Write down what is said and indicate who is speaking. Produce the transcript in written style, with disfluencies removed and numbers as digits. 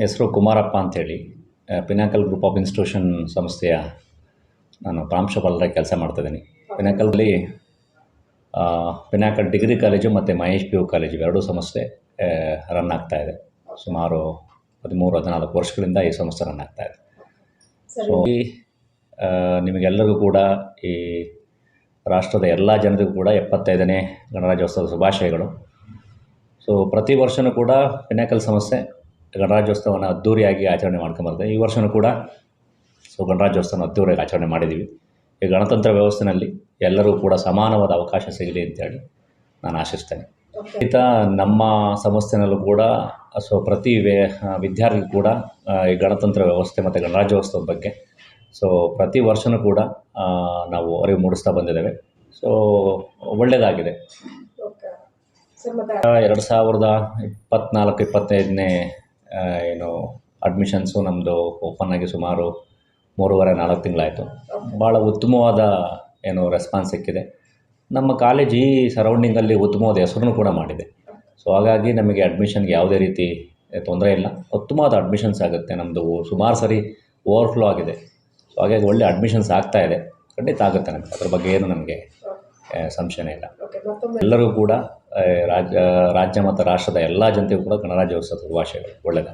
Speaker 1: ಹೆಸರು ಕುಮಾರಪ್ಪ ಅಂಥೇಳಿ. Pinnacle group of institution ಸಂಸ್ಥೆಯ ನಾನು ಪ್ರಾಂಶುಪಾಲರಾಗಿ ಕೆಲಸ ಮಾಡ್ತಾಯಿದ್ದೀನಿ. ಪಿನಾಕಲಲ್ಲಿ ಪಿನಾಕಲ್ ಡಿಗ್ರಿ ಕಾಲೇಜು ಮತ್ತು ಮಹೇಶ್ ಪಿ ಯು ಕಾಲೇಜು ಎರಡೂ ಸಂಸ್ಥೆ ರನ್ ಆಗ್ತಾಯಿದೆ. ಸುಮಾರು 13-14 ವರ್ಷಗಳಿಂದ ಈ ಸಂಸ್ಥೆ ರನ್ ಆಗ್ತಾಯಿದೆ. ಸೊ ನಿಮಗೆಲ್ಲರಿಗೂ ಕೂಡ ಈ ರಾಷ್ಟ್ರದ ಎಲ್ಲ ಜನರಿಗೂ ಕೂಡ 75ನೇ ಗಣರಾಜ್ಯೋತ್ಸವದ ಶುಭಾಶಯಗಳು. ಸೊ ಪ್ರತಿ ವರ್ಷವೂ ಕೂಡ ಪಿನಾಕಲ್ ಸಂಸ್ಥೆ ಗಣರಾಜ್ಯೋತ್ಸವವನ್ನು ಅದ್ದೂರಿಯಾಗಿ ಆಚರಣೆ ಮಾಡ್ಕೊಂಬರ್ತದೆ. ಈ ವರ್ಷವೂ ಕೂಡ ಗಣರಾಜ್ಯೋತ್ಸವನ ಅದ್ದೂರಿಯಾಗಿ ಆಚರಣೆ ಮಾಡಿದ್ದೀವಿ. ಈ ಗಣತಂತ್ರ ವ್ಯವಸ್ಥೆಯಲ್ಲಿ ಎಲ್ಲರೂ ಕೂಡ ಸಮಾನವಾದ ಅವಕಾಶ ಸಿಗಲಿ ಅಂತೇಳಿ ನಾನು ಆಶಿಸ್ತೇನೆ. ನಮ್ಮ ಸಂಸ್ಥೆನಲ್ಲೂ ಕೂಡ ಪ್ರತಿ ವಿದ್ಯಾರ್ಥಿಗೂ ಕೂಡ ಈ ಗಣತಂತ್ರ ವ್ಯವಸ್ಥೆ ಮತ್ತು ಗಣರಾಜ್ಯೋತ್ಸವದ ಬಗ್ಗೆ ಪ್ರತಿ ವರ್ಷವೂ ಕೂಡ ನಾವು ಅರಿವು ಮೂಡಿಸ್ತಾ ಬಂದಿದ್ದೇವೆ. ಸೊ ಒಳ್ಳೆಯದಾಗಿದೆ. 2024-25ನೇ ಏನು ಅಡ್ಮಿಷನ್ಸು ನಮ್ಮದು ಓಪನ್ ಆಗಿ ಸುಮಾರು 3.5-4 ತಿಂಗಳಾಯಿತು. ಭಾಳ ಉತ್ತಮವಾದ ರೆಸ್ಪಾನ್ಸ್ ಸಿಕ್ಕಿದೆ. ನಮ್ಮ ಕಾಲೇಜ್ ಈ ಸರೌಂಡಿಂಗಲ್ಲಿ ಉತ್ತಮವಾದ ಹೆಸರನ್ನು ಕೂಡ ಮಾಡಿದೆ. ಸೊ ಹಾಗಾಗಿ ನಮಗೆ ಅಡ್ಮಿಷನ್ಗೆ ಯಾವುದೇ ರೀತಿ ತೊಂದರೆ ಇಲ್ಲ. ಉತ್ತಮವಾದ ಅಡ್ಮಿಷನ್ಸ್ ಆಗುತ್ತೆ. ನಮ್ಮದು ಸುಮಾರು ಸರಿ ಓವರ್ಫ್ಲೋ ಆಗಿದೆ. ಸೊ ಹಾಗಾಗಿ ಒಳ್ಳೆ ಅಡ್ಮಿಷನ್ಸ್ ಆಗ್ತಾಯಿದೆ. ಖಂಡಿತ ಆಗುತ್ತೆ ನಮಗೆ, ಅದ್ರ ಬಗ್ಗೆ ಏನು ನಮಗೆ ಸಂಶಯನೇ ಇಲ್ಲ. ಎಲ್ಲರೂ ಕೂಡ ರಾಜ್ಯ ಮತ್ತು ರಾಷ್ಟ್ರದ ಎಲ್ಲ ಜನತೆಗೂ ಕೂಡ ಗಣರಾಜ್ಯೋತ್ಸವದ ಶುಭಾಶಯಗಳು. ಒಳ್ಳೆಯದು.